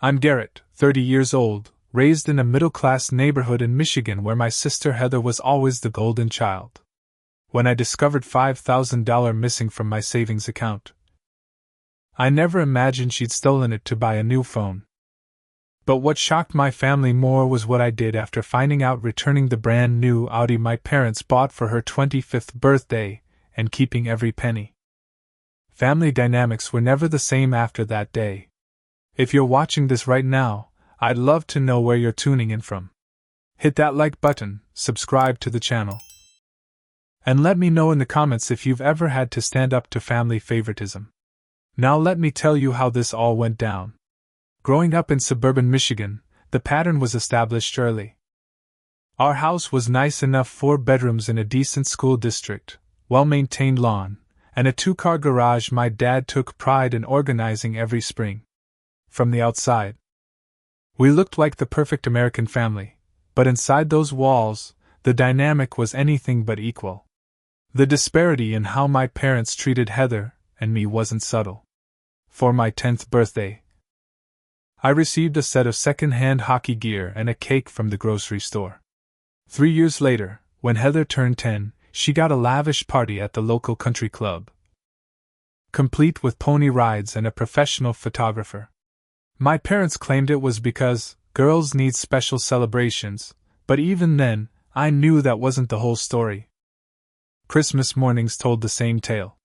I'm Garrett, 30 years old, raised in a middle-class neighborhood in Michigan where my sister Heather was always the golden child. When I discovered $5,000 missing from my savings account, I never imagined she'd stolen it to buy a new phone. But what shocked my family more was what I did after finding out, returning the brand new Audi my parents bought for her 25th birthday and keeping every penny. Family dynamics were never the same after that day. If you're watching this right now, I'd love to know where you're tuning in from. Hit that like button, subscribe to the channel, and let me know in the comments if you've ever had to stand up to family favoritism. Now let me tell you how this all went down. Growing up in suburban Michigan, the pattern was established early. Our house was nice enough, 4 bedrooms in a decent school district, well-maintained lawn, and a 2-car garage my dad took pride in organizing every spring. From the outside, we looked like the perfect American family, but inside those walls, the dynamic was anything but equal. The disparity in how my parents treated Heather and me wasn't subtle. For my 10th birthday, I received a set of second-hand hockey gear and a cake from the grocery store. 3 years later, when Heather turned 10, she got a lavish party at the local country club, complete with pony rides and a professional photographer. My parents claimed it was because girls need special celebrations, but even then, I knew that wasn't the whole story. Christmas mornings told the same tale.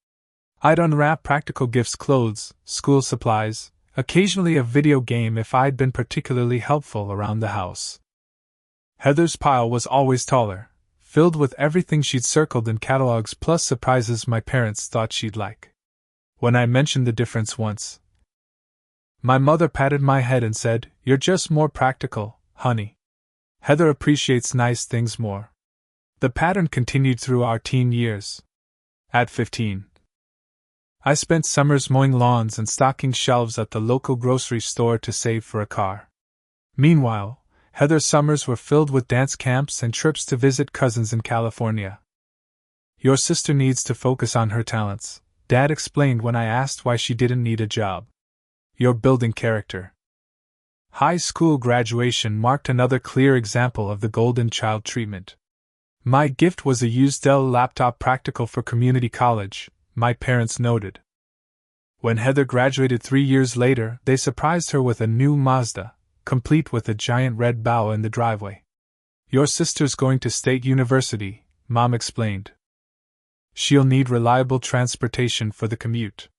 I'd unwrap practical gifts, clothes, school supplies, occasionally a video game if I'd been particularly helpful around the house. Heather's pile was always taller, filled with everything she'd circled in catalogs plus surprises my parents thought she'd like. When I mentioned the difference once, my mother patted my head and said, "You're just more practical, honey. Heather appreciates nice things more." The pattern continued through our teen years. At 15, I spent summers mowing lawns and stocking shelves at the local grocery store to save for a car. Meanwhile, Heather's summers were filled with dance camps and trips to visit cousins in California. "Your sister needs to focus on her talents," Dad explained when I asked why she didn't need a job. "You're building character." High school graduation marked another clear example of the golden child treatment. My gift was a used Dell laptop, practical for community college, my parents noted. When Heather graduated 3 years later, they surprised her with a new Mazda, complete with a giant red bow in the driveway. "Your sister's going to State University," Mom explained. "She'll need reliable transportation for the commute."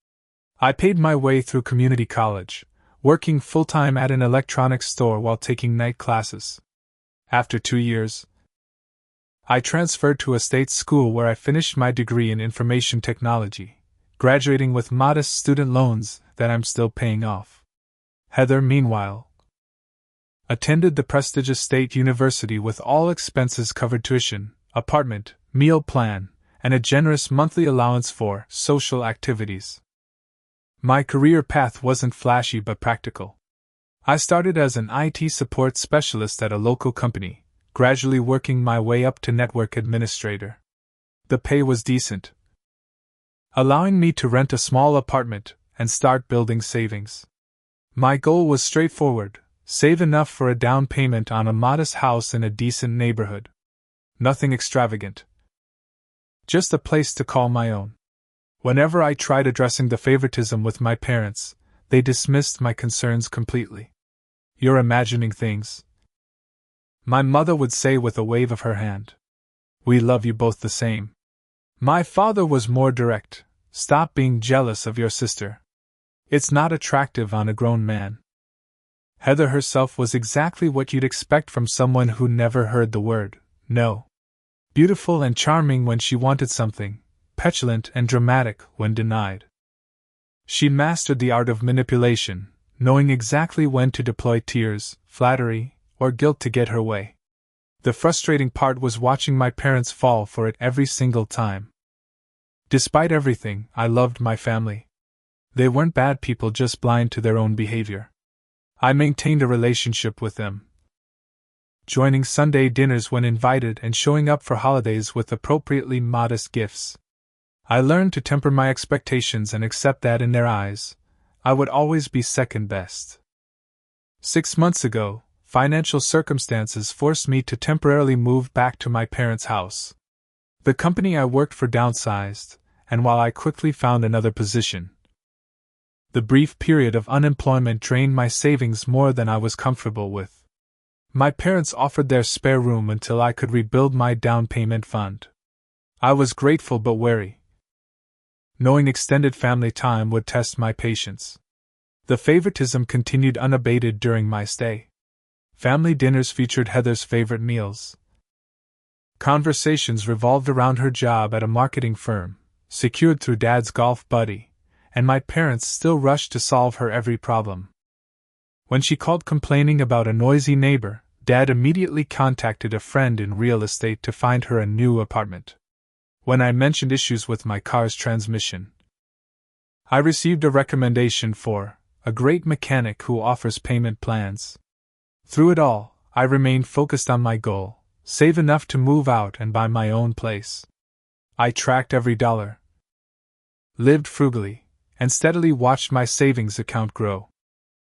I paid my way through community college, working full-time at an electronics store while taking night classes. After 2 years, I transferred to a state school where I finished my degree in information technology, graduating with modest student loans that I'm still paying off. Heather, meanwhile, attended the prestigious State University with all expenses covered: tuition, apartment, meal plan, and a generous monthly allowance for social activities. My career path wasn't flashy but practical. I started as an IT support specialist at a local company, gradually working my way up to network administrator. The pay was decent, allowing me to rent a small apartment and start building savings. My goal was straightforward: save enough for a down payment on a modest house in a decent neighborhood. Nothing extravagant, just a place to call my own. Whenever I tried addressing the favoritism with my parents, they dismissed my concerns completely. "You're imagining things," my mother would say with a wave of her hand. "We love you both the same." My father was more direct: "Stop being jealous of your sister. It's not attractive on a grown man." Heather herself was exactly what you'd expect from someone who never heard the word no. Beautiful and charming when she wanted something, petulant and dramatic when denied. She mastered the art of manipulation, knowing exactly when to deploy tears, flattery, or guilt to get her way. The frustrating part was watching my parents fall for it every single time. Despite everything, I loved my family. They weren't bad people, just blind to their own behavior. I maintained a relationship with them, joining Sunday dinners when invited and showing up for holidays with appropriately modest gifts. I learned to temper my expectations and accept that in their eyes, I would always be second best. 6 months ago, financial circumstances forced me to temporarily move back to my parents' house. The company I worked for downsized, and while I quickly found another position, the brief period of unemployment drained my savings more than I was comfortable with. My parents offered their spare room until I could rebuild my down payment fund. I was grateful but wary, knowing extended family time would test my patience. The favoritism continued unabated during my stay. Family dinners featured Heather's favorite meals. Conversations revolved around her job at a marketing firm, secured through Dad's golf buddy, and my parents still rushed to solve her every problem. When she called complaining about a noisy neighbor, Dad immediately contacted a friend in real estate to find her a new apartment. When I mentioned issues with my car's transmission, I received a recommendation for a great mechanic who offers payment plans. Through it all, I remained focused on my goal: save enough to move out and buy my own place. I tracked every dollar, lived frugally, and steadily watched my savings account grow.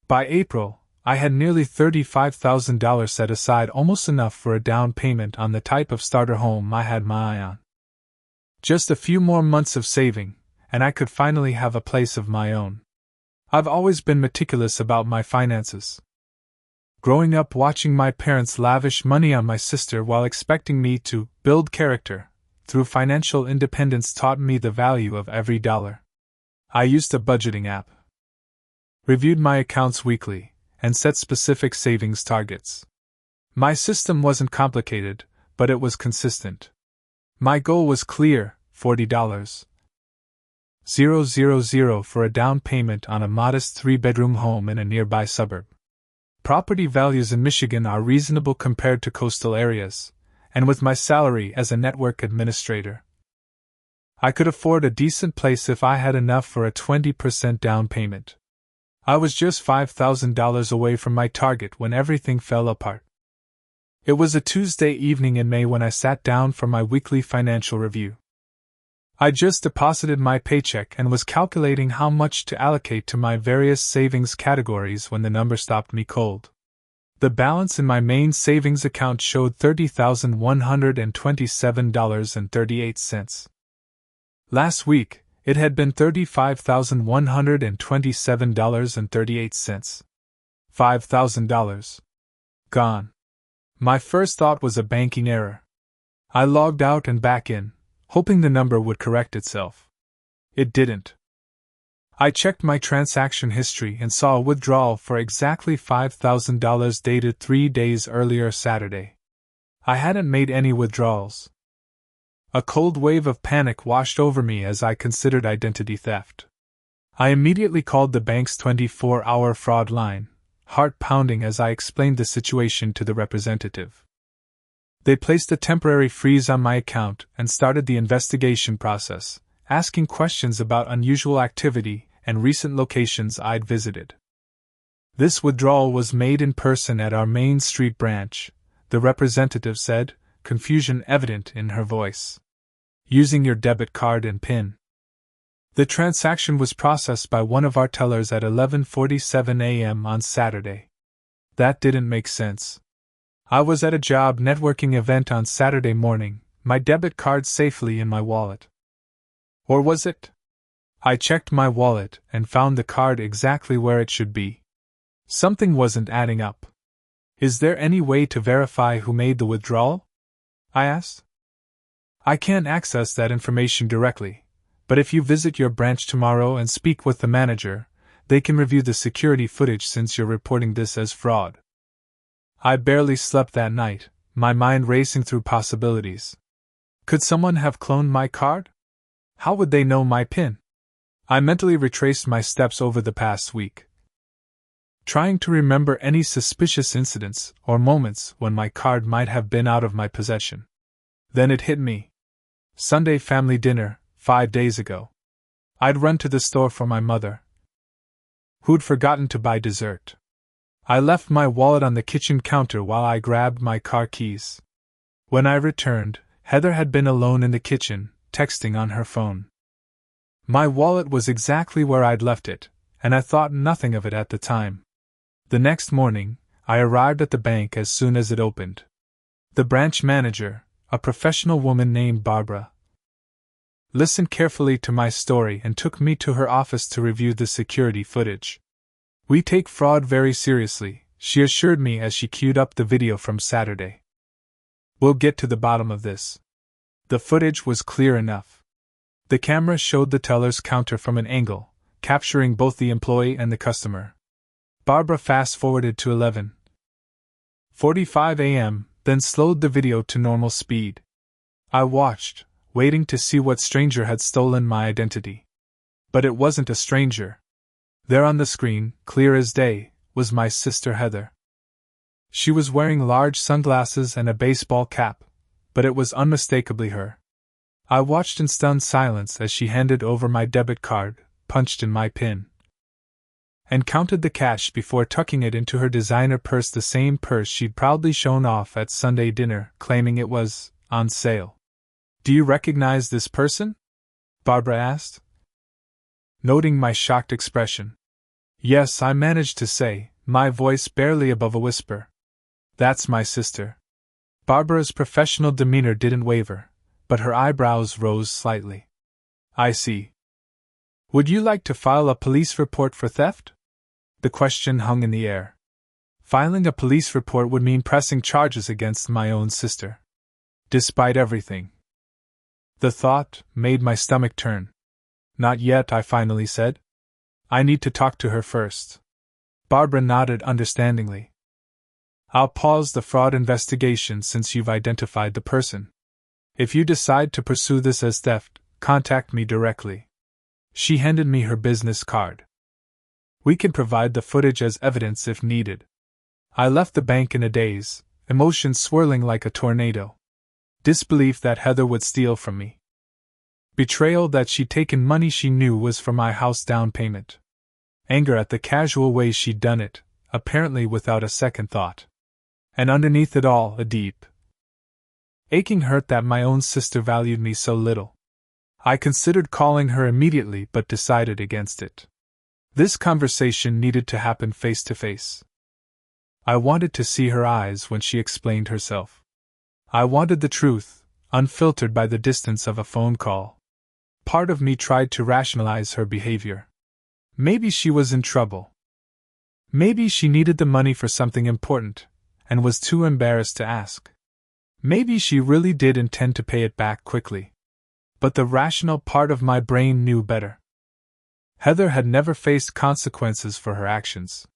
By April, I had nearly $35,000 set aside, almost enough for a down payment on the type of starter home I had my eye on. Just a few more months of saving, and I could finally have a place of my own. I've always been meticulous about my finances. Growing up watching my parents lavish money on my sister while expecting me to build character through financial independence taught me the value of every dollar. I used a budgeting app, reviewed my accounts weekly, and set specific savings targets. My system wasn't complicated, but it was consistent. My goal was clear: $40,000 for a down payment on a modest 3-bedroom home in a nearby suburb. Property values in Michigan are reasonable compared to coastal areas, and with my salary as a network administrator, I could afford a decent place if I had enough for a 20% down payment. I was just $5,000 away from my target when everything fell apart. It was a Tuesday evening in May when I sat down for my weekly financial review. I just deposited my paycheck and was calculating how much to allocate to my various savings categories when the number stopped me cold. The balance in my main savings account showed $30,127.38. Last week, it had been $35,127.38. $5,000 gone. My first thought was a banking error. I logged out and back in, hoping the number would correct itself. It didn't. I checked my transaction history and saw a withdrawal for exactly $5,000 dated 3 days earlier Saturday. I hadn't made any withdrawals. A cold wave of panic washed over me as I considered identity theft. I immediately called the bank's 24-hour fraud line, heart pounding as I explained the situation to the representative. They placed a temporary freeze on my account and started the investigation process, asking questions about unusual activity and recent locations I'd visited. This withdrawal was made in person at our Main Street branch, the representative said, confusion evident in her voice. Using your debit card and PIN. The transaction was processed by one of our tellers at 11:47 a.m. on Saturday. That didn't make sense. I was at a job networking event on Saturday morning, my debit card safely in my wallet. Or was it? I checked my wallet and found the card exactly where it should be. Something wasn't adding up. Is there any way to verify who made the withdrawal? I asked. I can't access that information directly, but if you visit your branch tomorrow and speak with the manager, they can review the security footage since you're reporting this as fraud. I barely slept that night, my mind racing through possibilities. Could someone have cloned my card? How would they know my PIN? I mentally retraced my steps over the past week, trying to remember any suspicious incidents or moments when my card might have been out of my possession. Then it hit me. Sunday family dinner, 5 days ago. I'd run to the store for my mother, who'd forgotten to buy dessert. I left my wallet on the kitchen counter while I grabbed my car keys. When I returned, Heather had been alone in the kitchen, texting on her phone. My wallet was exactly where I'd left it, and I thought nothing of it at the time. The next morning, I arrived at the bank as soon as it opened. The branch manager, a professional woman named Barbara, listened carefully to my story and took me to her office to review the security footage. "We take fraud very seriously," she assured me as she queued up the video from Saturday. "We'll get to the bottom of this." The footage was clear enough. The camera showed the teller's counter from an angle, capturing both the employee and the customer. Barbara fast-forwarded to 11:45 a.m., then slowed the video to normal speed. I watched, waiting to see what stranger had stolen my identity. But it wasn't a stranger. There on the screen, clear as day, was my sister Heather. She was wearing large sunglasses and a baseball cap, but it was unmistakably her. I watched in stunned silence as she handed over my debit card, punched in my PIN, and counted the cash before tucking it into her designer purse, the same purse she'd proudly shown off at Sunday dinner, claiming it was on sale. "Do you recognize this person?" Barbara asked, noting my shocked expression. "Yes," I managed to say, my voice barely above a whisper. "That's my sister." Barbara's professional demeanor didn't waver, but her eyebrows rose slightly. "I see. Would you like to file a police report for theft?" The question hung in the air. Filing a police report would mean pressing charges against my own sister. Despite everything. The thought made my stomach turn. "Not yet," I finally said. "I need to talk to her first." Barbara nodded understandingly. "I'll pause the fraud investigation since you've identified the person. If you decide to pursue this as theft, contact me directly." She handed me her business card. "We can provide the footage as evidence if needed." I left the bank in a daze, emotions swirling like a tornado. Disbelief that Heather would steal from me. Betrayal that she'd taken money she knew was for my house down payment. Anger at the casual way she'd done it, apparently without a second thought. And underneath it all, a deep, aching hurt that my own sister valued me so little. I considered calling her immediately but decided against it. This conversation needed to happen face to face. I wanted to see her eyes when she explained herself. I wanted the truth, unfiltered by the distance of a phone call. Part of me tried to rationalize her behavior. Maybe she was in trouble. Maybe she needed the money for something important, and was too embarrassed to ask. Maybe she really did intend to pay it back quickly. But the rational part of my brain knew better. Heather had never faced consequences for her actions.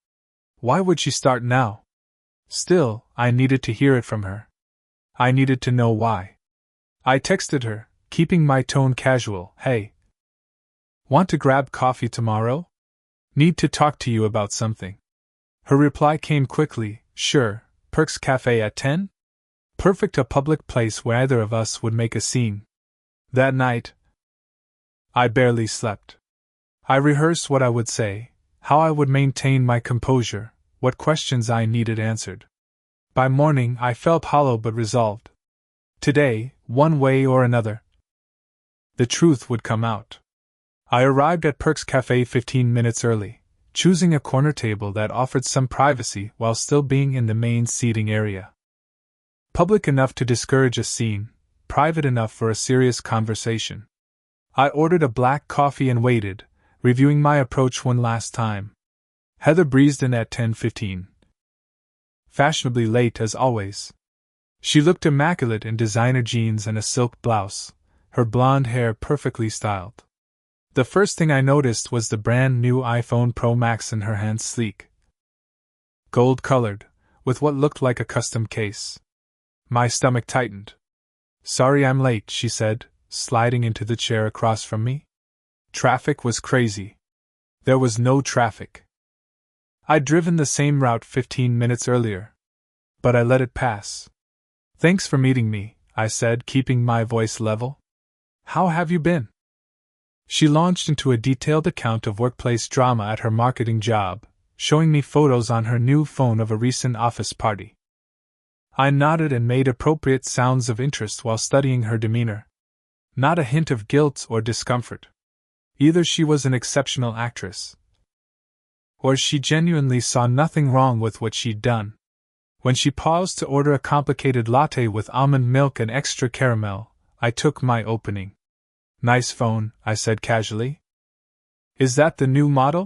Why would she start now? Still, I needed to hear it from her. I needed to know why. I texted her, keeping my tone casual. "Hey. Want to grab coffee tomorrow? Need to talk to you about something." Her reply came quickly. "Sure, Perks Cafe at 10? Perfect, a public place where either of us would make a scene." That night, I barely slept. I rehearsed what I would say, how I would maintain my composure, what questions I needed answered. By morning, I felt hollow but resolved. Today, one way or another, the truth would come out. I arrived at Perks Cafe 15 minutes early, choosing a corner table that offered some privacy while still being in the main seating area. Public enough to discourage a scene, private enough for a serious conversation. I ordered a black coffee and waited, reviewing my approach one last time. Heather breezed in at 10:15. Fashionably late as always. She looked immaculate in designer jeans and a silk blouse, her blonde hair perfectly styled. The first thing I noticed was the brand new iPhone Pro Max in her hand, sleek, gold-colored, with what looked like a custom case. My stomach tightened. "Sorry I'm late," she said, sliding into the chair across from me. Traffic was crazy. There was no traffic. I'd driven the same route 15 minutes earlier. But I let it pass. "Thanks for meeting me," I said, keeping my voice level. "How have you been?" She launched into a detailed account of workplace drama at her marketing job, showing me photos on her new phone of a recent office party. I nodded and made appropriate sounds of interest while studying her demeanor. Not a hint of guilt or discomfort. Either she was an exceptional actress, or she genuinely saw nothing wrong with what she'd done. When she paused to order a complicated latte with almond milk and extra caramel, I took my opening. "Nice phone," I said casually. "Is that the new model?"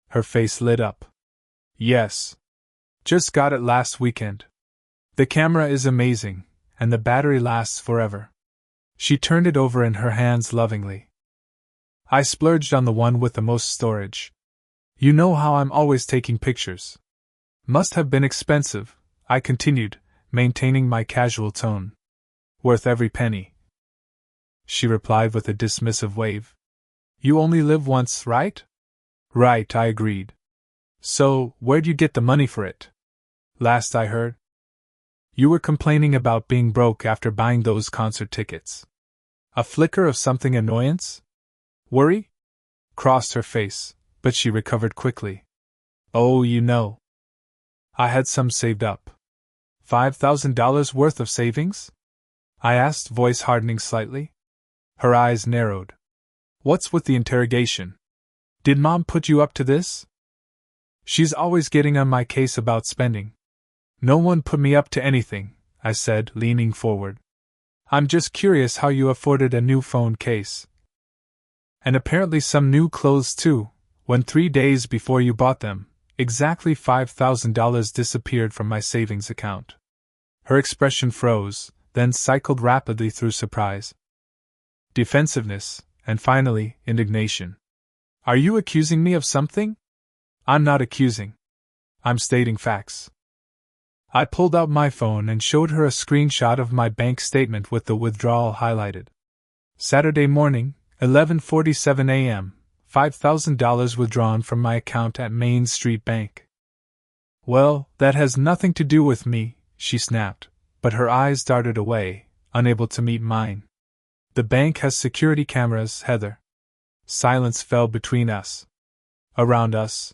Her face lit up. "Yes. Just got it last weekend. The camera is amazing, and the battery lasts forever." She turned it over in her hands lovingly. "I splurged on the one with the most storage. You know how I'm always taking pictures." "Must have been expensive," I continued, maintaining my casual tone. "Worth every penny," she replied with a dismissive wave. "You only live once, right?" "Right," I agreed. "So, where'd you get the money for it?" "Last I heard, you were complaining about being broke after buying those concert tickets." A flicker of something annoyance? Worry? Crossed her face, but she recovered quickly. "Oh, you know. I had some saved up." $5,000 worth of savings? I asked, voice hardening slightly. Her eyes narrowed. "What's with the interrogation? Did Mom put you up to this?" "She's always getting on my case about spending." "No one put me up to anything," I said, leaning forward. "I'm just curious how you afforded a new phone case. And apparently some new clothes too, when 3 days before you bought them, exactly $5,000 disappeared from my savings account." Her expression froze, then cycled rapidly through surprise, defensiveness, and finally, indignation. "Are you accusing me of something?" "I'm not accusing. I'm stating facts." I pulled out my phone and showed her a screenshot of my bank statement with the withdrawal highlighted. "Saturday morning, 11:47 a.m., $5,000 withdrawn from my account at Main Street Bank." "Well, that has nothing to do with me," she snapped, but her eyes darted away, unable to meet mine. "The bank has security cameras, Heather." Silence fell between us. Around us,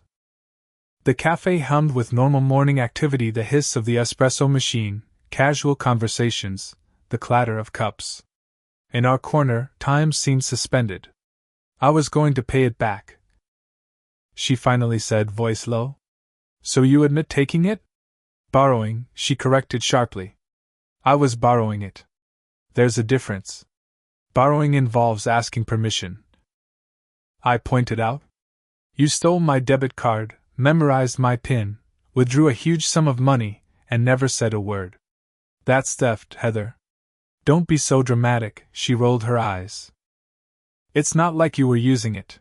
the cafe hummed with normal morning activity, the hiss of the espresso machine, casual conversations, the clatter of cups. In our corner, time seemed suspended. "I was going to pay it back," she finally said, voice low. "So you admit taking it?" "Borrowing," she corrected sharply. "I was borrowing it." "There's a difference. Borrowing involves asking permission," I pointed out. "You stole my debit card, memorized my PIN, withdrew a huge sum of money, and never said a word. That's theft, Heather." "Don't be so dramatic," she rolled her eyes. "It's not like you were using it.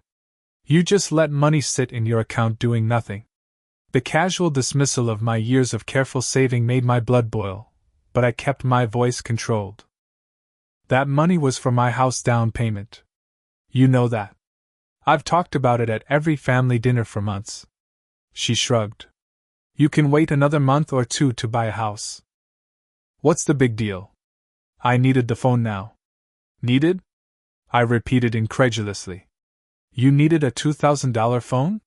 You just let money sit in your account doing nothing." The casual dismissal of my years of careful saving made my blood boil, but I kept my voice controlled. "That money was for my house down payment. You know that. I've talked about it at every family dinner for months." She shrugged. "You can wait another month or two to buy a house. What's the big deal?" I needed the phone now. "Needed?" I repeated incredulously. "You needed a $2,000 phone?"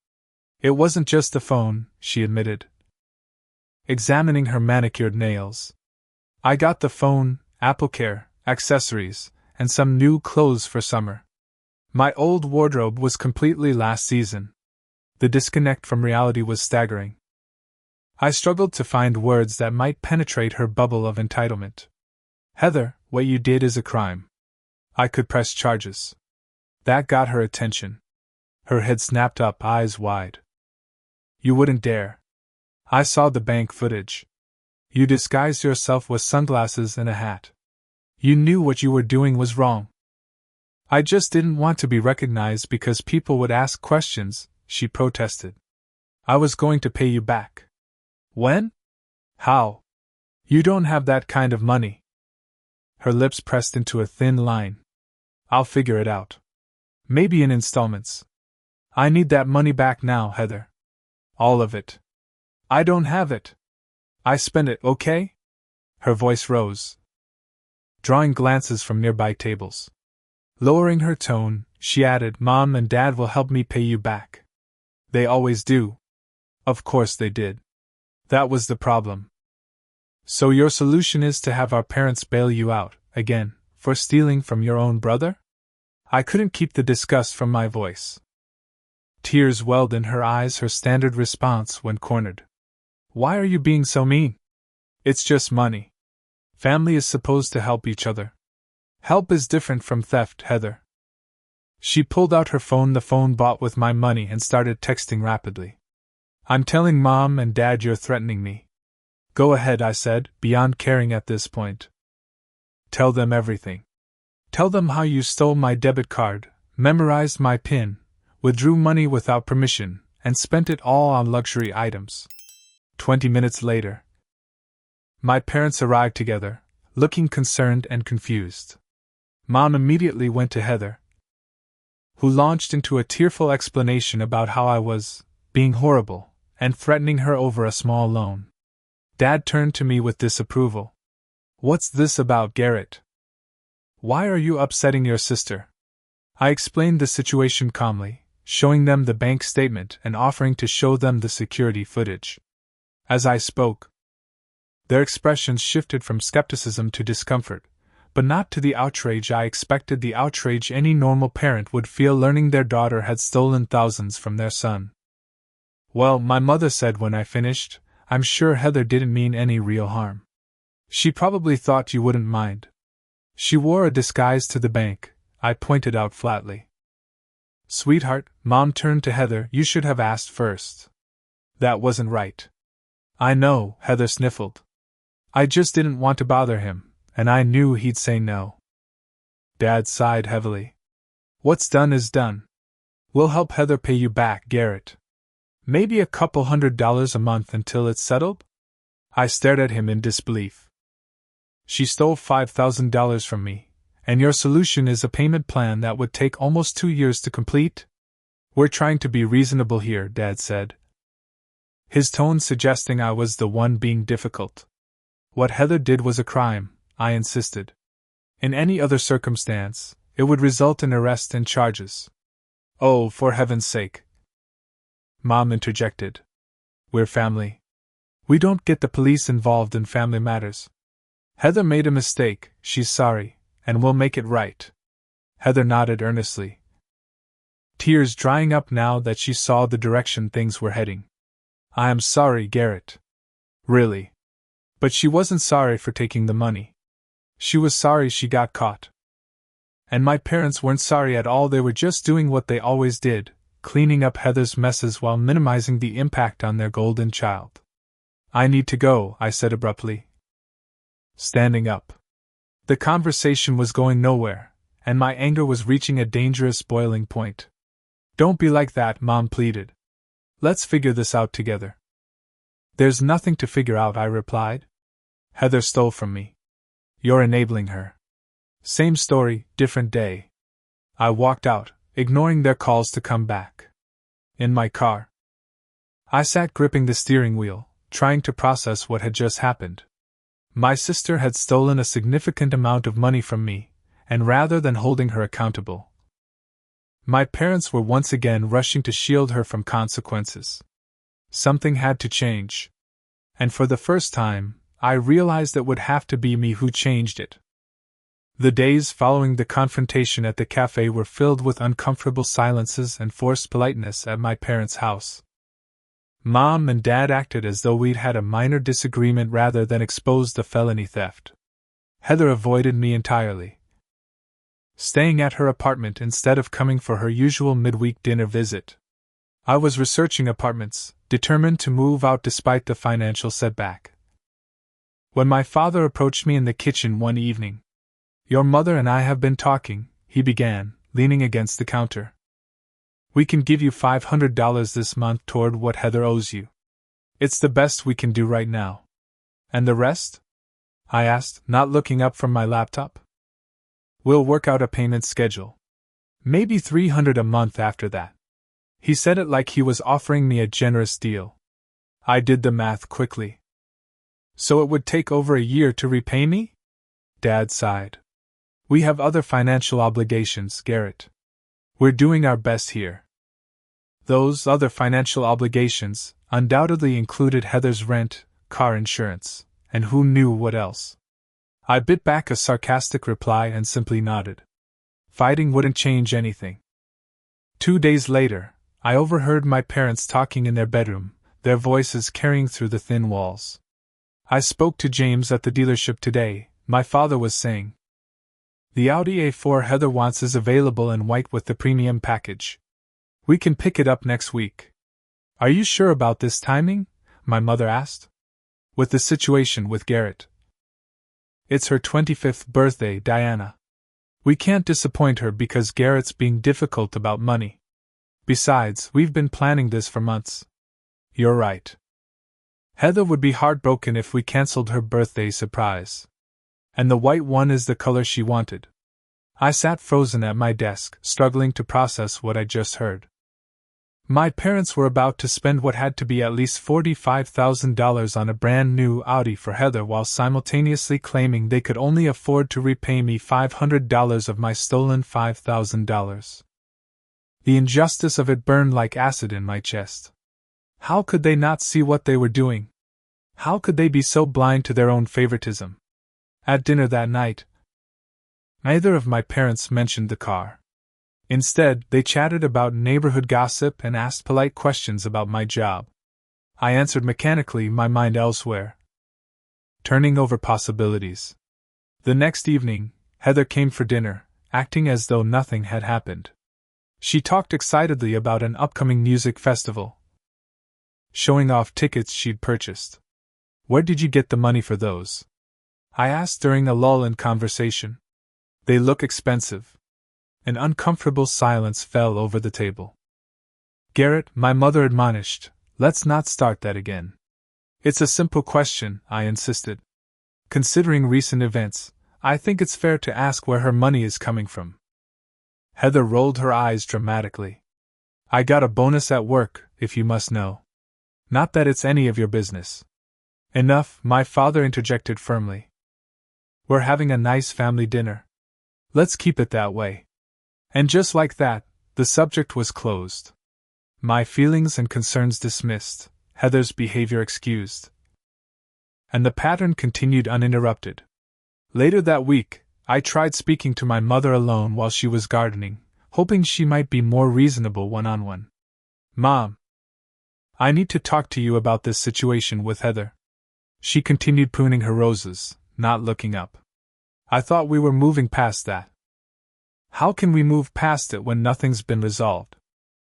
"It wasn't just the phone," she admitted, examining her manicured nails. "I got the phone, AppleCare, accessories, and some new clothes for summer. My old wardrobe was completely last season." The disconnect from reality was staggering. I struggled to find words that might penetrate her bubble of entitlement. "Heather, what you did is a crime. I could press charges." That got her attention. Her head snapped up, eyes wide. "You wouldn't dare. I saw the bank footage. You disguised yourself with sunglasses and a hat. You knew what you were doing was wrong." "I just didn't want to be recognized because people would ask questions," she protested. "I was going to pay you back." "When? How? You don't have that kind of money." Her lips pressed into a thin line. "I'll figure it out. Maybe in installments. I need that money back now, Heather. All of it." "I don't have it. I spent it, okay?" Her voice rose, drawing glances from nearby tables. Lowering her tone, she added, "Mom and Dad will help me pay you back. They always do." Of course they did. That was the problem. "So your solution is to have our parents bail you out, again, for stealing from your own brother?" I couldn't keep the disgust from my voice. Tears welled in her eyes, her standard response when cornered. Why are you being so mean? It's just money. Family is supposed to help each other. Help is different from theft, Heather. She pulled out her phone, the phone bought with my money, and started texting rapidly. I'm telling Mom and Dad you're threatening me. Go ahead, I said, beyond caring at this point. Tell them everything. Tell them how you stole my debit card, memorized my PIN, withdrew money without permission, and spent it all on luxury items. 20 minutes later, my parents arrived together, looking concerned and confused. Mom immediately went to Heather, who launched into a tearful explanation about how I was being horrible and threatening her over a small loan. Dad turned to me with disapproval. What's this about, Garrett? Why are you upsetting your sister? I explained the situation calmly, showing them the bank statement and offering to show them the security footage. As I spoke, their expressions shifted from skepticism to discomfort, but not to the outrage I expected, the outrage any normal parent would feel learning their daughter had stolen thousands from their son. Well, my mother said when I finished, I'm sure Heather didn't mean any real harm. She probably thought you wouldn't mind. She wore a disguise to the bank, I pointed out flatly. Sweetheart, Mom turned to Heather, you should have asked first. That wasn't right. I know, Heather sniffled. I just didn't want to bother him, and I knew he'd say no. Dad sighed heavily. What's done is done. We'll help Heather pay you back, Garrett. Maybe a couple $100 a month until it's settled? I stared at him in disbelief. She stole $5,000 from me, and your solution is a payment plan that would take almost 2 years to complete? We're trying to be reasonable here, Dad said, his tone suggesting I was the one being difficult. What Heather did was a crime, I insisted. In any other circumstance, it would result in arrest and charges. Oh, for heaven's sake! Mom interjected. We're family. We don't get the police involved in family matters. Heather made a mistake, she's sorry, and we'll make it right. Heather nodded earnestly, tears drying up now that she saw the direction things were heading. I am sorry, Garrett. Really. But she wasn't sorry for taking the money. She was sorry she got caught. And my parents weren't sorry at all, they were just doing what they always did, cleaning up Heather's messes while minimizing the impact on their golden child. I need to go, I said abruptly, standing up. The conversation was going nowhere, and my anger was reaching a dangerous boiling point. Don't be like that, Mom pleaded. Let's figure this out together. There's nothing to figure out, I replied. Heather stole from me. You're enabling her. Same story, different day. I walked out, ignoring their calls to come back. In my car, I sat gripping the steering wheel, trying to process what had just happened. My sister had stolen a significant amount of money from me, and rather than holding her accountable, my parents were once again rushing to shield her from consequences. Something had to change. And for the first time, I realized it would have to be me who changed it. The days following the confrontation at the cafe were filled with uncomfortable silences and forced politeness at my parents' house. Mom and Dad acted as though we'd had a minor disagreement rather than exposed the felony theft. Heather avoided me entirely, staying at her apartment instead of coming for her usual midweek dinner visit. I was researching apartments, determined to move out despite the financial setback. When my father approached me in the kitchen one evening, "Your mother and I have been talking," he began, leaning against the counter. "We can give you $500 this month toward what Heather owes you. It's the best we can do right now." "And the rest?" I asked, not looking up from my laptop. "We'll work out a payment schedule. Maybe $300 a month after that." He said it like he was offering me a generous deal. I did the math quickly. "So it would take over a year to repay me?" Dad sighed. "We have other financial obligations, Garrett. We're doing our best here." Those other financial obligations undoubtedly included Heather's rent, car insurance, and who knew what else. I bit back a sarcastic reply and simply nodded. Fighting wouldn't change anything. 2 days later, I overheard my parents talking in their bedroom, their voices carrying through the thin walls. I spoke to James at the dealership today, my father was saying. The Audi A4 Heather wants is available in white with the premium package. We can pick it up next week. Are you sure about this timing? My mother asked. With the situation with Garrett. It's her 25th birthday, Diana. We can't disappoint her because Garrett's being difficult about money. Besides, we've been planning this for months. You're right. Heather would be heartbroken if we cancelled her birthday surprise. And the white one is the color she wanted. I sat frozen at my desk, struggling to process what I just heard. My parents were about to spend what had to be at least $45,000 on a brand new Audi for Heather while simultaneously claiming they could only afford to repay me $500 of my stolen $5,000. The injustice of it burned like acid in my chest. How could they not see what they were doing? How could they be so blind to their own favoritism? At dinner that night, neither of my parents mentioned the car. Instead, they chatted about neighborhood gossip and asked polite questions about my job. I answered mechanically, my mind elsewhere, turning over possibilities. The next evening, Heather came for dinner, acting as though nothing had happened. She talked excitedly about an upcoming music festival, showing off tickets she'd purchased. Where did you get the money for those? I asked during a lull in conversation. They look expensive. An uncomfortable silence fell over the table. Garrett, my mother admonished, let's not start that again. It's a simple question, I insisted. Considering recent events, I think it's fair to ask where her money is coming from. Heather rolled her eyes dramatically. I got a bonus at work, if you must know. Not that it's any of your business. Enough, my father interjected firmly. We're having a nice family dinner. Let's keep it that way. And just like that, the subject was closed. My feelings and concerns dismissed, Heather's behavior excused. And the pattern continued uninterrupted. Later that week, I tried speaking to my mother alone while she was gardening, hoping she might be more reasonable one-on-one. Mom, I need to talk to you about this situation with Heather. She continued pruning her roses, not looking up. I thought we were moving past that. How can we move past it when nothing's been resolved?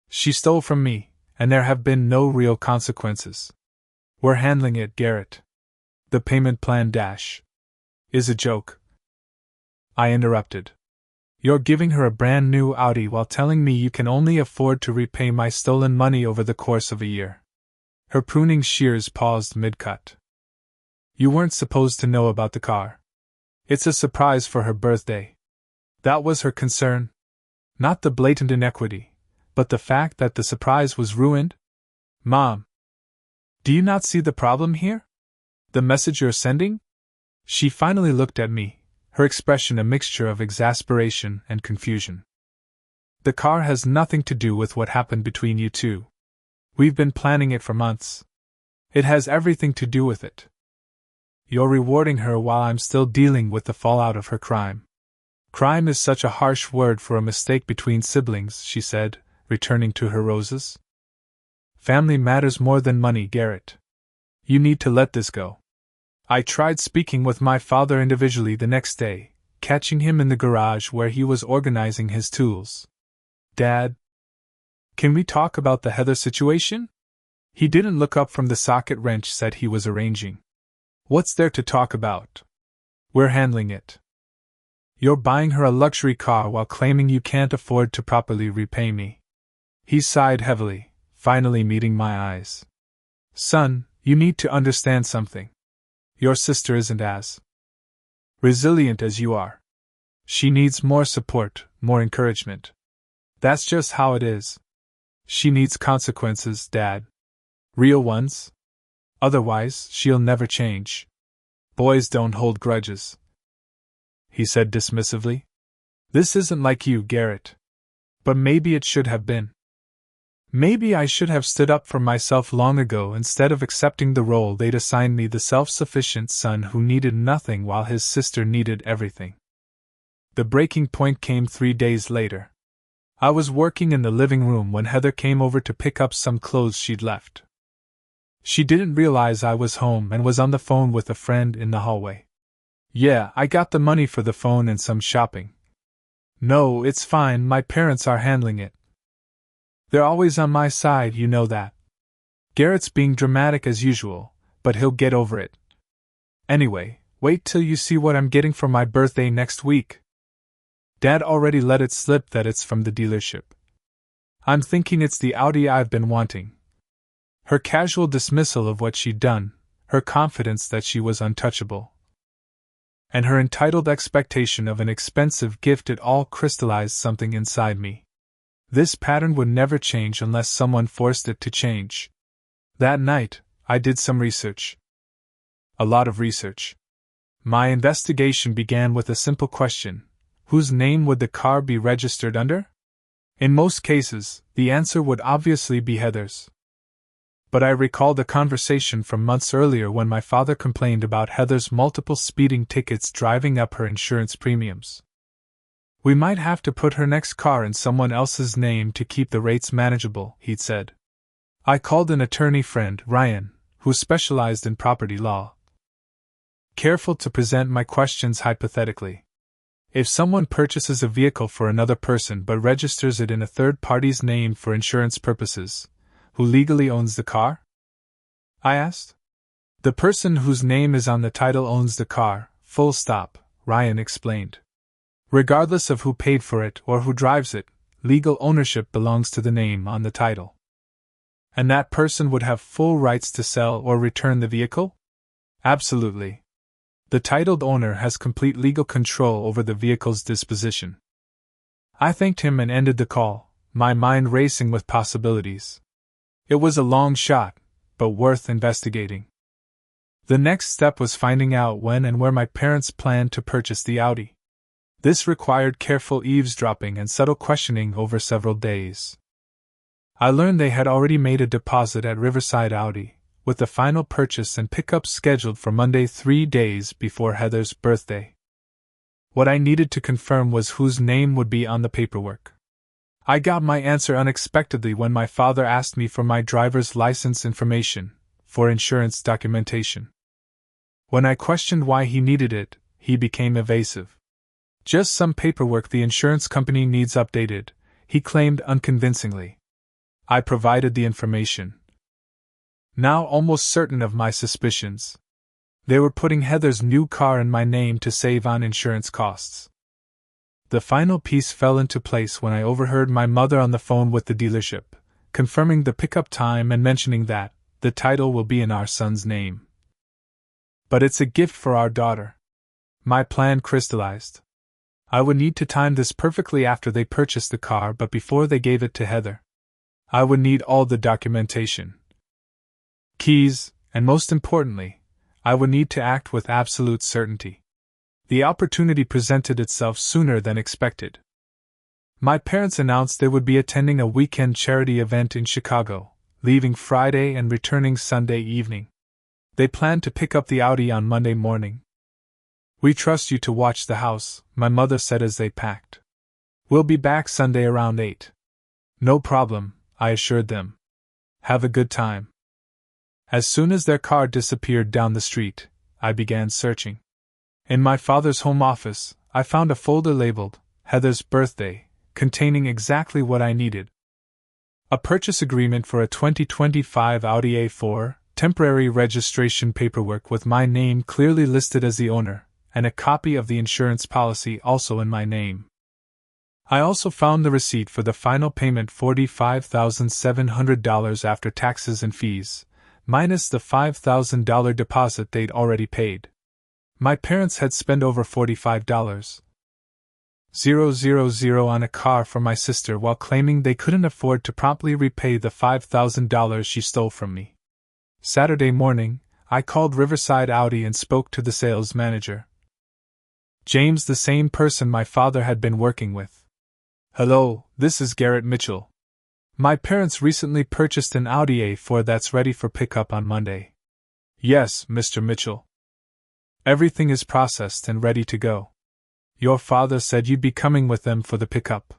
She stole from me, and there have been no real consequences. We're handling it, Garrett. The payment plan is a joke. I interrupted. You're giving her a brand new Audi while telling me you can only afford to repay my stolen money over the course of a year. Her pruning shears paused mid-cut. You weren't supposed to know about the car. It's a surprise for her birthday. That was her concern. Not the blatant inequity, but the fact that the surprise was ruined. Mom, do you not see the problem here? The message you're sending? She finally looked at me, her expression a mixture of exasperation and confusion. The car has nothing to do with what happened between you two. We've been planning it for months. It has everything to do with it. You're rewarding her while I'm still dealing with the fallout of her crime. Crime is such a harsh word for a mistake between siblings, she said, returning to her roses. Family matters more than money, Garrett. You need to let this go. I tried speaking with my father individually the next day, catching him in the garage where he was organizing his tools. Dad, can we talk about the Heather situation? He didn't look up from the socket wrench set he was arranging. What's there to talk about? We're handling it. You're buying her a luxury car while claiming you can't afford to properly repay me. He sighed heavily, finally meeting my eyes. Son, you need to understand something. Your sister isn't as resilient as you are. She needs more support, more encouragement. That's just how it is. She needs consequences, Dad. Real ones. Otherwise, she'll never change. Boys don't hold grudges. He said dismissively. This isn't like you, Garrett. But maybe it should have been. Maybe I should have stood up for myself long ago instead of accepting the role they'd assigned me, the self-sufficient son who needed nothing while his sister needed everything. The breaking point came 3 days later. I was working in the living room when Heather came over to pick up some clothes she'd left. She didn't realize I was home and was on the phone with a friend in the hallway. "Yeah, I got the money for the phone and some shopping." "No, it's fine, my parents are handling it. They're always on my side, you know that." Garrett's being dramatic as usual, but he'll get over it. "Anyway, wait till you see what I'm getting for my birthday next week." Dad already let it slip that it's from the dealership. "I'm thinking it's the Audi I've been wanting." Her casual dismissal of what she'd done, her confidence that she was untouchable, and her entitled expectation of an expensive gift, it all crystallized something inside me. This pattern would never change unless someone forced it to change. That night, I did some research. A lot of research. My investigation began with a simple question: whose name would the car be registered under? In most cases, the answer would obviously be Heather's. But I recalled a conversation from months earlier when my father complained about Heather's multiple speeding tickets driving up her insurance premiums. "We might have to put her next car in someone else's name to keep the rates manageable," he'd said. I called an attorney friend, Ryan, who specialized in property law. Careful to present my questions hypothetically. If someone purchases a vehicle for another person but registers it in a third party's name for insurance purposes, who legally owns the car? I asked. "The person whose name is on the title owns the car, full stop," Ryan explained. "Regardless of who paid for it or who drives it, legal ownership belongs to the name on the title." "And that person would have full rights to sell or return the vehicle?" "Absolutely. The titled owner has complete legal control over the vehicle's disposition." I thanked him and ended the call, my mind racing with possibilities. It was a long shot, but worth investigating. The next step was finding out when and where my parents planned to purchase the Audi. This required careful eavesdropping and subtle questioning over several days. I learned they had already made a deposit at Riverside Audi, with the final purchase and pickup scheduled for Monday, 3 days before Heather's birthday. What I needed to confirm was whose name would be on the paperwork. I got my answer unexpectedly when my father asked me for my driver's license information, for insurance documentation. When I questioned why he needed it, he became evasive. "Just some paperwork the insurance company needs updated," he claimed unconvincingly. I provided the information. Now almost certain of my suspicions. They were putting Heather's new car in my name to save on insurance costs. The final piece fell into place when I overheard my mother on the phone with the dealership, confirming the pickup time and mentioning that the title will be in our son's name. "But it's a gift for our daughter." My plan crystallized. I would need to time this perfectly after they purchased the car but before they gave it to Heather. I would need all the documentation. Keys, and most importantly, I would need to act with absolute certainty. The opportunity presented itself sooner than expected. My parents announced they would be attending a weekend charity event in Chicago, leaving Friday and returning Sunday evening. They planned to pick up the Audi on Monday morning. "We trust you to watch the house," my mother said as they packed. "We'll be back Sunday around 8. "No problem," I assured them. "Have a good time." As soon as their car disappeared down the street, I began searching. In my father's home office, I found a folder labeled Heather's Birthday, containing exactly what I needed. A purchase agreement for a 2025 Audi A4, temporary registration paperwork with my name clearly listed as the owner, and a copy of the insurance policy also in my name. I also found the receipt for the final payment, $45,700 after taxes and fees, minus the $5,000 deposit they'd already paid. My parents had spent over $45,000 on a car for my sister while claiming they couldn't afford to promptly repay the $5,000 she stole from me. Saturday morning, I called Riverside Audi and spoke to the sales manager. James, the same person my father had been working with. "Hello, this is Garrett Mitchell. My parents recently purchased an Audi A4 that's ready for pickup on Monday." "Yes, Mr. Mitchell. Everything is processed and ready to go. Your father said you'd be coming with them for the pickup."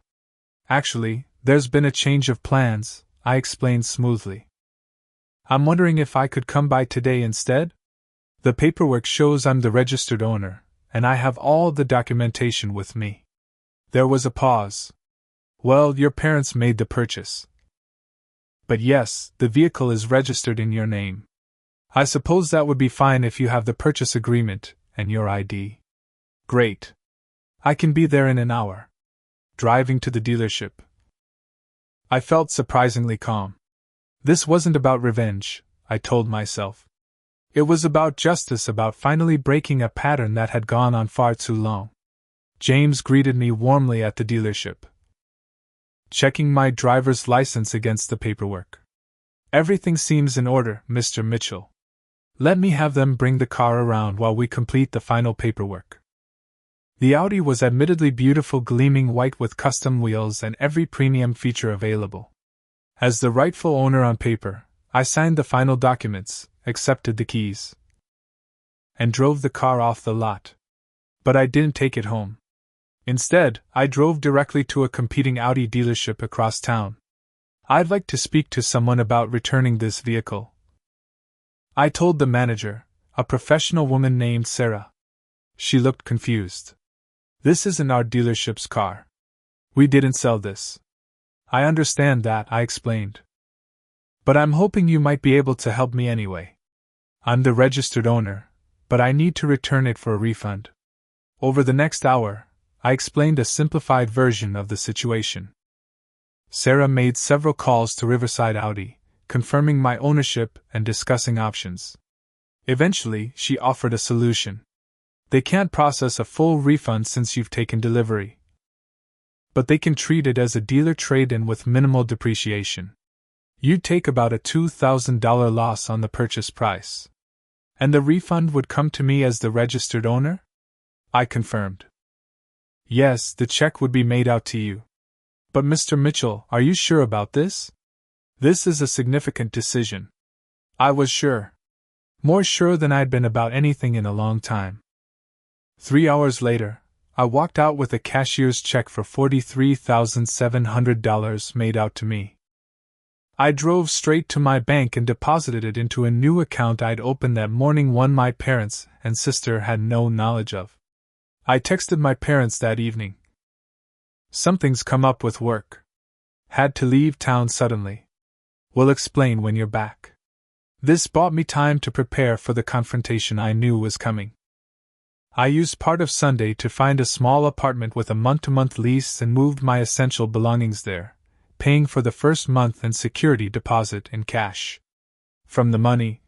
Actually, there's been a change of plans, I explained smoothly. I'm wondering if I could come by today instead? The paperwork shows I'm the registered owner, and I have all the documentation with me. There was a pause. Well, your parents made the purchase. But yes, the vehicle is registered in your name. I suppose that would be fine if you have the purchase agreement and your ID. Great. I can be there in an hour. Driving to the dealership. I felt surprisingly calm. This wasn't about revenge, I told myself. It was about justice, about finally breaking a pattern that had gone on far too long. James greeted me warmly at the dealership, checking my driver's license against the paperwork. Everything seems in order, Mr. Mitchell. Let me have them bring the car around while we complete the final paperwork. The Audi was admittedly beautiful, gleaming white with custom wheels and every premium feature available. As the rightful owner on paper, I signed the final documents, accepted the keys, and drove the car off the lot. But I didn't take it home. Instead, I drove directly to a competing Audi dealership across town. I'd like to speak to someone about returning this vehicle, I told the manager, a professional woman named Sarah. She looked confused. This isn't our dealership's car. We didn't sell this. I understand that, I explained. But I'm hoping you might be able to help me anyway. I'm the registered owner, but I need to return it for a refund. Over the next hour, I explained a simplified version of the situation. Sarah made several calls to Riverside Audi, confirming my ownership and discussing options. Eventually, she offered a solution. They can't process a full refund since you've taken delivery, but they can treat it as a dealer trade-in with minimal depreciation. You'd take about a $2,000 loss on the purchase price. And the refund would come to me as the registered owner? I confirmed. Yes, the check would be made out to you. But Mr. Mitchell, are you sure about this? This is a significant decision. I was sure. More sure than I'd been about anything in a long time. 3 hours later, I walked out with a cashier's check for $43,700 made out to me. I drove straight to my bank and deposited it into a new account I'd opened that morning, one my parents and sister had no knowledge of. I texted my parents that evening. Something's come up with work. Had to leave town suddenly. Will explain when you're back. This bought me time to prepare for the confrontation I knew was coming. I used part of Sunday to find a small apartment with a month-to-month lease and moved my essential belongings there, paying for the first month and security deposit in cash. From the money,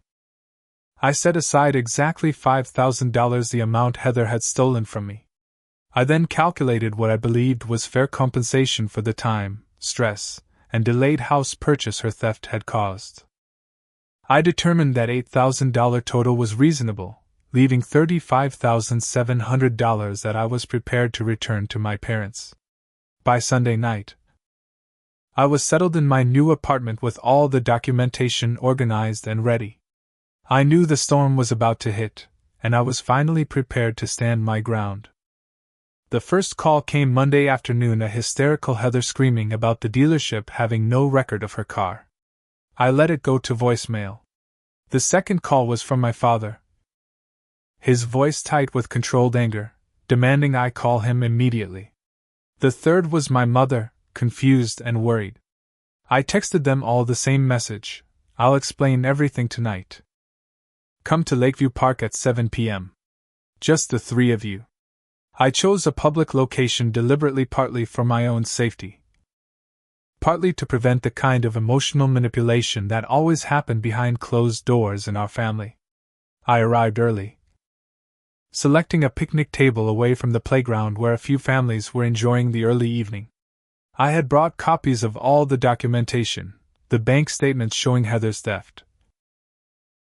I set aside exactly $5,000, the amount Heather had stolen from me. I then calculated what I believed was fair compensation for the time, stress, and delayed house purchase her theft had caused. I determined that $8,000 total was reasonable, leaving $35,700 that I was prepared to return to my parents. By Sunday night, I was settled in my new apartment with all the documentation organized and ready. I knew the storm was about to hit, and I was finally prepared to stand my ground. The first call came Monday afternoon, a hysterical Heather screaming about the dealership having no record of her car. I let it go to voicemail. The second call was from my father, his voice tight with controlled anger, demanding I call him immediately. The third was my mother, confused and worried. I texted them all the same message: I'll explain everything tonight. Come to Lakeview Park at 7 p.m. Just the three of you. I chose a public location deliberately, partly for my own safety, partly to prevent the kind of emotional manipulation that always happened behind closed doors in our family. I arrived early, selecting a picnic table away from the playground where a few families were enjoying the early evening. I had brought copies of all the documentation, the bank statements showing Heather's theft,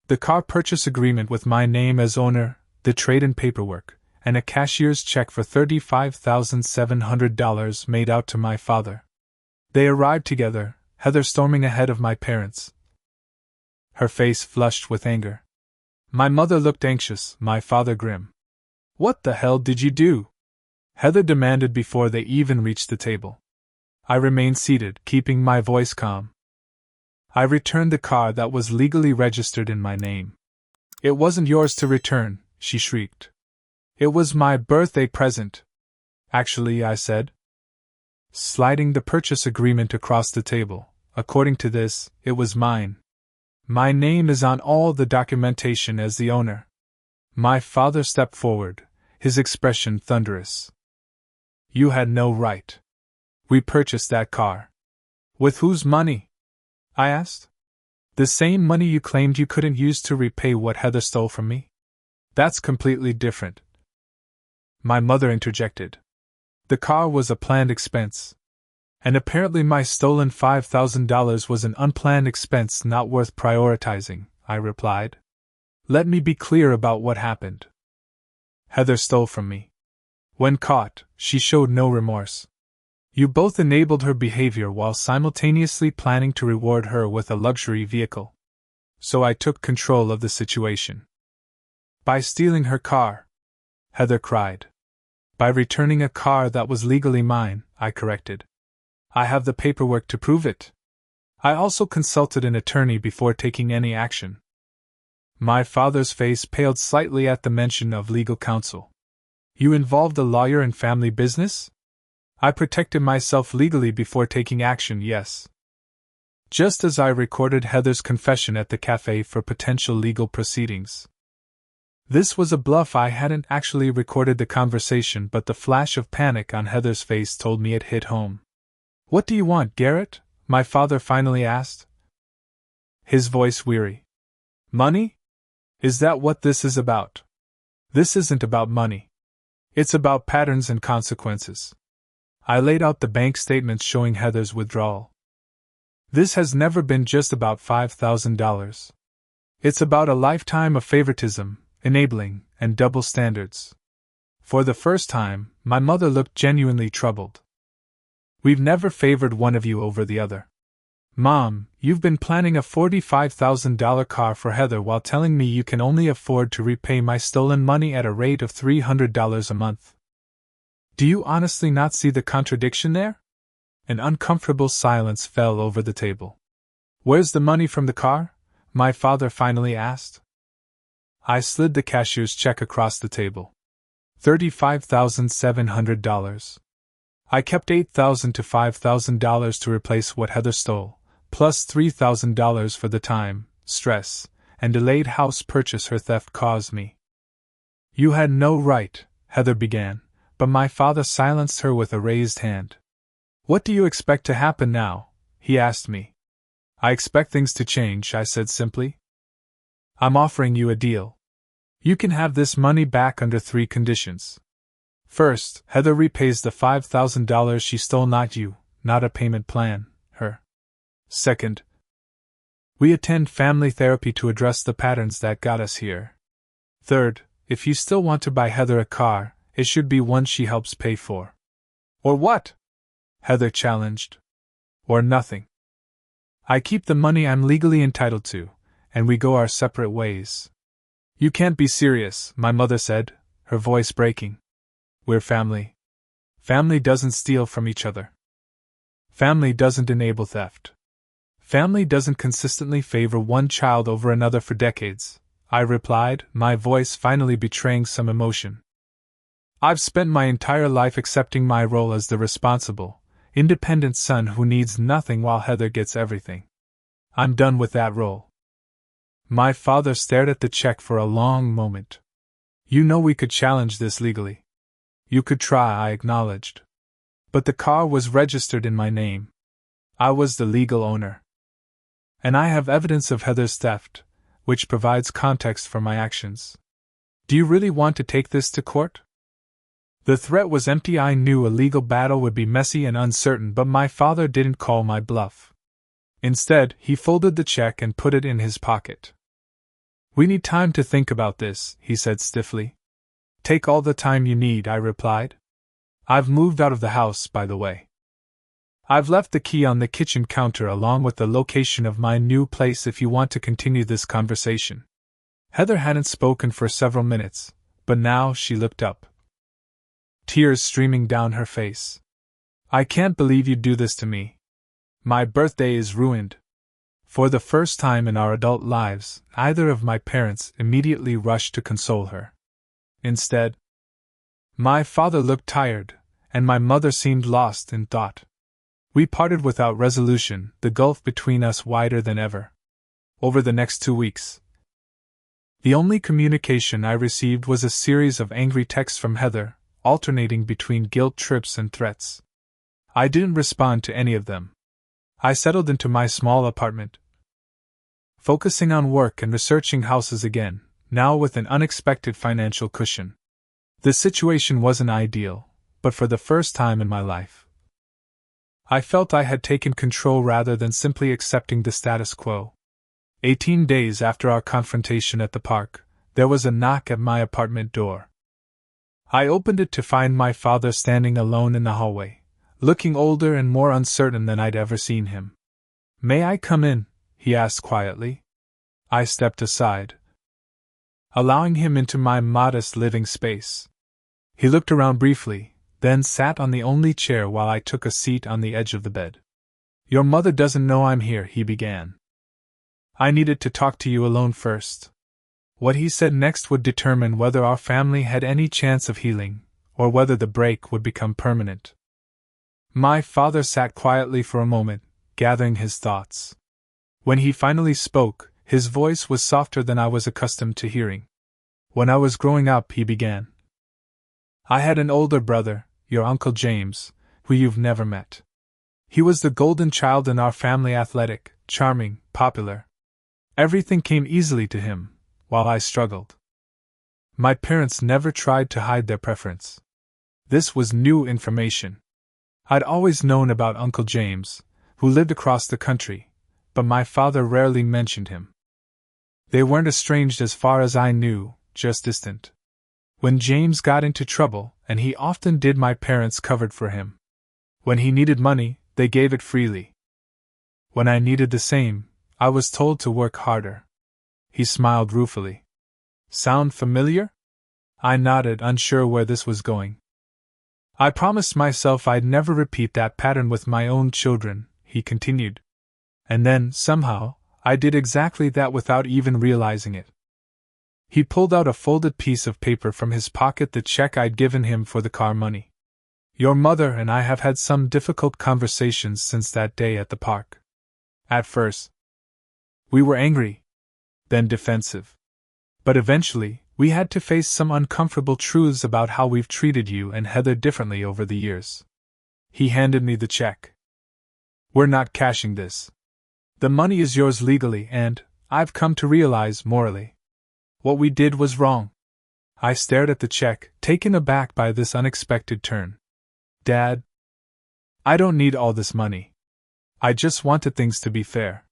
the car purchase agreement with my name as owner, the trade-in paperwork, and a cashier's check for $35,700 made out to my father. They arrived together, Heather storming ahead of my parents, her face flushed with anger. My mother looked anxious, my father grim. What the hell did you do? Heather demanded before they even reached the table. I remained seated, keeping my voice calm. I returned the car that was legally registered in my name. It wasn't yours to return, she shrieked. It was my birthday present. Actually, I said, sliding the purchase agreement across the table. According to this, it was mine. My name is on all the documentation as the owner. My father stepped forward, his expression thunderous. You had no right. We purchased that car. With whose money? I asked. The same money you claimed you couldn't use to repay what Heather stole from me? That's completely different. My mother interjected. The car was a planned expense. And apparently my stolen $5,000 was an unplanned expense not worth prioritizing, I replied. Let me be clear about what happened. Heather stole from me. When caught, she showed no remorse. You both enabled her behavior while simultaneously planning to reward her with a luxury vehicle. So I took control of the situation. By stealing her car, Heather cried. By returning a car that was legally mine, I corrected. I have the paperwork to prove it. I also consulted an attorney before taking any action. My father's face paled slightly at the mention of legal counsel. You involved a lawyer in family business? I protected myself legally before taking action, yes. Just as I recorded Heather's confession at the cafe for potential legal proceedings. This was a bluff. I hadn't actually recorded the conversation, but the flash of panic on Heather's face told me it hit home. What do you want, Garrett? My father finally asked. His voice weary. Money? Is that what this is about? This isn't about money. It's about patterns and consequences. I laid out the bank statements showing Heather's withdrawal. This has never been just about $5,000. It's about a lifetime of favoritism, enabling, and double standards. For the first time, my mother looked genuinely troubled. We've never favored one of you over the other. Mom, you've been planning a $45,000 car for Heather while telling me you can only afford to repay my stolen money at a rate of $300 a month. Do you honestly not see the contradiction there? An uncomfortable silence fell over the table. Where's the money from the car? My father finally asked. I slid the cashier's check across the table. $35,700. I kept $8,000 to $5,000 to replace what Heather stole, plus $3,000 for the time, stress, and delayed house purchase her theft caused me. You had no right, Heather began, but my father silenced her with a raised hand. What do you expect to happen now? He asked me. I expect things to change, I said simply. I'm offering you a deal. You can have this money back under 3 conditions. First, Heather repays the $5,000 she stole, not you, not a payment plan, her. Second, we attend family therapy to address the patterns that got us here. Third, if you still want to buy Heather a car, it should be one she helps pay for. Or what? Heather challenged. Or nothing. I keep the money I'm legally entitled to, and we go our separate ways. You can't be serious, my mother said, her voice breaking. We're family. Family doesn't steal from each other. Family doesn't enable theft. Family doesn't consistently favor one child over another for decades, I replied, my voice finally betraying some emotion. I've spent my entire life accepting my role as the responsible, independent son who needs nothing while Heather gets everything. I'm done with that role. My father stared at the check for a long moment. You know we could challenge this legally. You could try, I acknowledged. But the car was registered in my name. I was the legal owner. And I have evidence of Heather's theft, which provides context for my actions. Do you really want to take this to court? The threat was empty. I knew a legal battle would be messy and uncertain, but my father didn't call my bluff. Instead, he folded the check and put it in his pocket. We need time to think about this, he said stiffly. Take all the time you need, I replied. I've moved out of the house, by the way. I've left the key on the kitchen counter along with the location of my new place if you want to continue this conversation. Heather hadn't spoken for several minutes, but now she looked up. Tears streaming down her face. I can't believe you'd do this to me. My birthday is ruined. For the first time in our adult lives, neither of my parents immediately rushed to console her. Instead, my father looked tired, and my mother seemed lost in thought. We parted without resolution, the gulf between us wider than ever. Over the next 2 weeks, the only communication I received was a series of angry texts from Heather, alternating between guilt trips and threats. I didn't respond to any of them. I settled into my small apartment, focusing on work and researching houses again, now with an unexpected financial cushion. The situation wasn't ideal, but for the first time in my life, I felt I had taken control rather than simply accepting the status quo. 18 days after our confrontation at the park, there was a knock at my apartment door. I opened it to find my father standing alone in the hallway, looking older and more uncertain than I'd ever seen him. "May I come in?" he asked quietly. I stepped aside, allowing him into my modest living space. He looked around briefly, then sat on the only chair while I took a seat on the edge of the bed. "Your mother doesn't know I'm here," he began. "I needed to talk to you alone first." What he said next would determine whether our family had any chance of healing, or whether the break would become permanent. My father sat quietly for a moment, gathering his thoughts. When he finally spoke, his voice was softer than I was accustomed to hearing. "When I was growing up," he began, "I had an older brother, your Uncle James, who you've never met. He was the golden child in our family, athletic, charming, popular. Everything came easily to him, while I struggled. My parents never tried to hide their preference. This was new information. I'd always known about Uncle James, who lived across the country, but my father rarely mentioned him. They weren't estranged as far as I knew, just distant. When James got into trouble, and he often did, my parents covered for him. When he needed money, they gave it freely. When I needed the same, I was told to work harder." He smiled ruefully. "Sound familiar?" I nodded, unsure where this was going. "I promised myself I'd never repeat that pattern with my own children," he continued. "And then, somehow, I did exactly that without even realizing it." He pulled out a folded piece of paper from his pocket, the check I'd given him for the car money. "Your mother and I have had some difficult conversations since that day at the park. At first, we were angry, then defensive. But eventually, we had to face some uncomfortable truths about how we've treated you and Heather differently over the years." He handed me the check. "We're not cashing this. The money is yours legally and, I've come to realize, morally. What we did was wrong." I stared at the check, taken aback by this unexpected turn. "Dad, I don't need all this money. I just wanted things to be fair."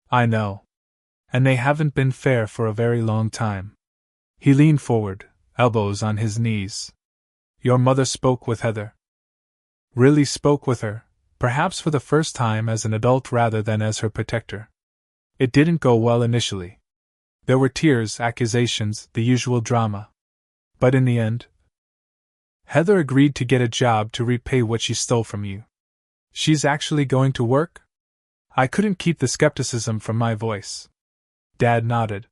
"I know. And they haven't been fair for a very long time." He leaned forward, elbows on his knees. "Your mother spoke with Heather?" "Really spoke with her, perhaps for the first time as an adult rather than as her protector. It didn't go well initially. There were tears, accusations, the usual drama. But in the end, Heather agreed to get a job to repay what she stole from you." "She's actually going to work?" I couldn't keep the skepticism from my voice. Dad nodded.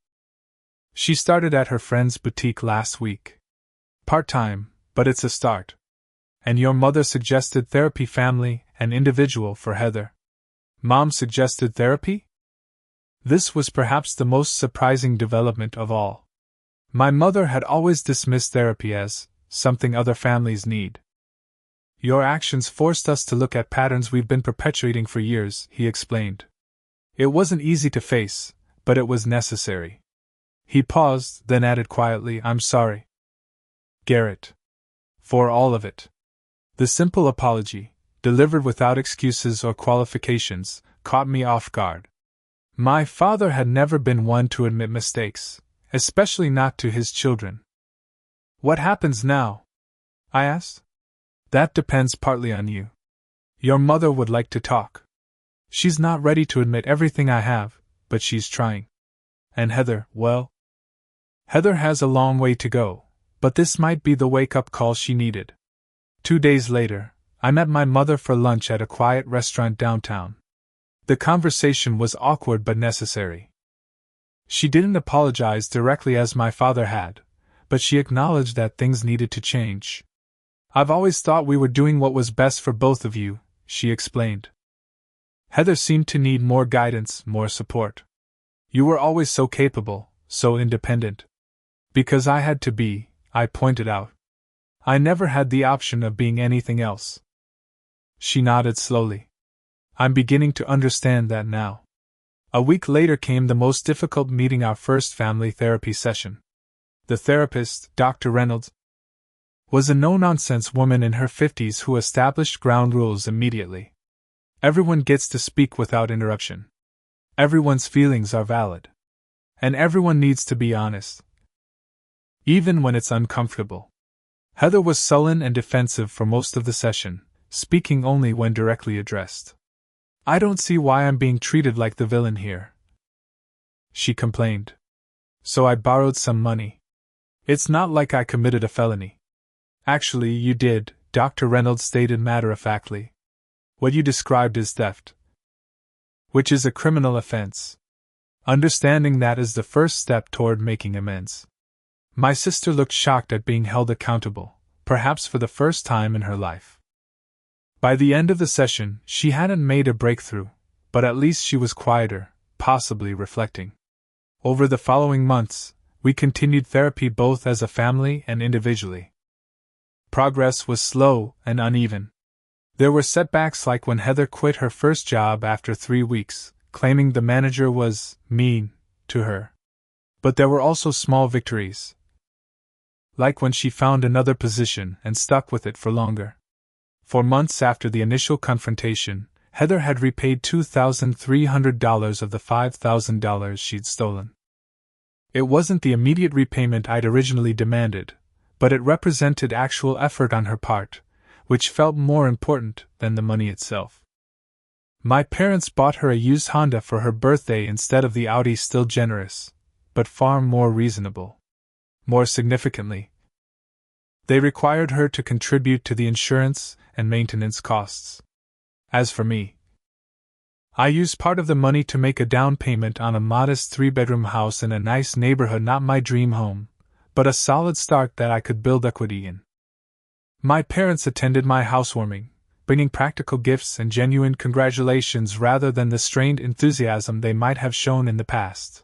"She started at her friend's boutique last week. Part-time, but it's a start. And your mother suggested therapy, family and individual, for Heather." "Mom suggested therapy?" This was perhaps the most surprising development of all. My mother had always dismissed therapy as something other families need. "Your actions forced us to look at patterns we've been perpetuating for years," he explained. "It wasn't easy to face, but it was necessary." He paused, then added quietly, "I'm sorry, Garrett, for all of it." The simple apology, delivered without excuses or qualifications, caught me off guard. My father had never been one to admit mistakes, especially not to his children. "What happens now?" I asked. "That depends partly on you. Your mother would like to talk. She's not ready to admit everything I have, but she's trying. And Heather, well, Heather has a long way to go, but this might be the wake-up call she needed." 2 days later, I met my mother for lunch at a quiet restaurant downtown. The conversation was awkward but necessary. She didn't apologize directly as my father had, but she acknowledged that things needed to change. "I've always thought we were doing what was best for both of you," she explained. "Heather seemed to need more guidance, more support. You were always so capable, so independent." "Because I had to be," I pointed out. "I never had the option of being anything else." She nodded slowly. "I'm beginning to understand that now." A week later came the most difficult meeting, our first family therapy session. The therapist, Dr. Reynolds, was a no-nonsense woman in her 50s who established ground rules immediately. Everyone gets to speak without interruption. Everyone's feelings are valid. And everyone needs to be honest, even when it's uncomfortable. Heather was sullen and defensive for most of the session, speaking only when directly addressed. "I don't see why I'm being treated like the villain here," she complained. "So I borrowed some money. It's not like I committed a felony." "Actually, you did," Dr. Reynolds stated matter-of-factly. "What you described is theft, which is a criminal offense. Understanding that is the first step toward making amends." My sister looked shocked at being held accountable, perhaps for the first time in her life. By the end of the session, she hadn't made a breakthrough, but at least she was quieter, possibly reflecting. Over the following months, we continued therapy both as a family and individually. Progress was slow and uneven. There were setbacks, like when Heather quit her first job after 3 weeks, claiming the manager was mean to her. But there were also small victories, like when she found another position and stuck with it for longer. For months after the initial confrontation, Heather had repaid $2,300 of the $5,000 she'd stolen. It wasn't the immediate repayment I'd originally demanded, but it represented actual effort on her part, which felt more important than the money itself. My parents bought her a used Honda for her birthday instead of the Audi, still generous, but far more reasonable. More significantly, they required her to contribute to the insurance and maintenance costs. As for me, I used part of the money to make a down payment on a modest 3-bedroom house in a nice neighborhood, not my dream home, but a solid start that I could build equity in. My parents attended my housewarming, bringing practical gifts and genuine congratulations rather than the strained enthusiasm they might have shown in the past.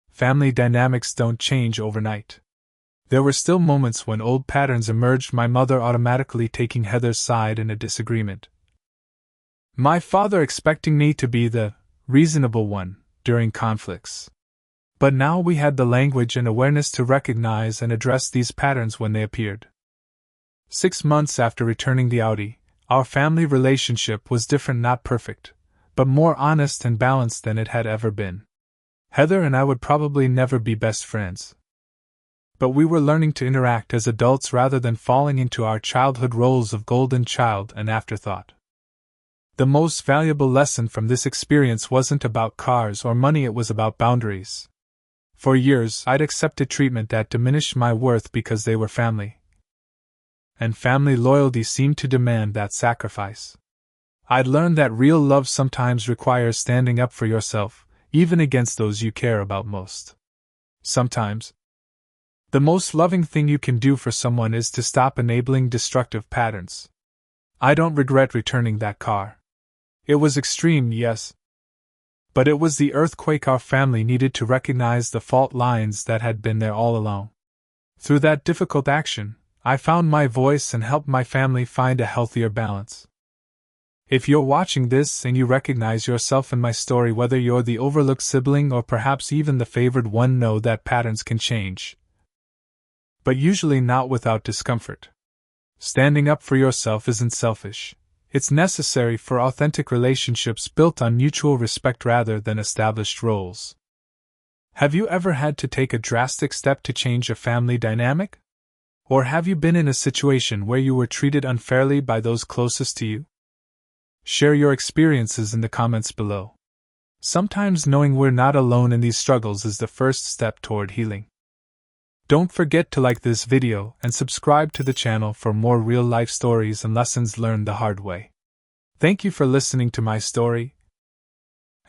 Family dynamics don't change overnight. There were still moments when old patterns emerged, my mother automatically taking Heather's side in a disagreement, my father expecting me to be the reasonable one during conflicts. But now we had the language and awareness to recognize and address these patterns when they appeared. 6 months after returning the Audi, our family relationship was different, not perfect, but more honest and balanced than it had ever been. Heather and I would probably never be best friends, but we were learning to interact as adults rather than falling into our childhood roles of golden child and afterthought. The most valuable lesson from this experience wasn't about cars or money, it was about boundaries. For years, I'd accepted treatment that diminished my worth because they were family, and family loyalty seemed to demand that sacrifice. I'd learned that real love sometimes requires standing up for yourself, even against those you care about most. Sometimes, the most loving thing you can do for someone is to stop enabling destructive patterns. I don't regret returning that car. It was extreme, yes, but it was the earthquake our family needed to recognize the fault lines that had been there all along. Through that difficult action, I found my voice and helped my family find a healthier balance. If you're watching this and you recognize yourself in my story, whether you're the overlooked sibling or perhaps even the favored one, know that patterns can change, but usually not without discomfort. Standing up for yourself isn't selfish. It's necessary for authentic relationships built on mutual respect rather than established roles. Have you ever had to take a drastic step to change a family dynamic? Or have you been in a situation where you were treated unfairly by those closest to you? Share your experiences in the comments below. Sometimes knowing we're not alone in these struggles is the first step toward healing. Don't forget to like this video and subscribe to the channel for more real-life stories and lessons learned the hard way. Thank you for listening to my story.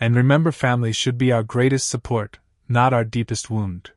And remember, family should be our greatest support, not our deepest wound.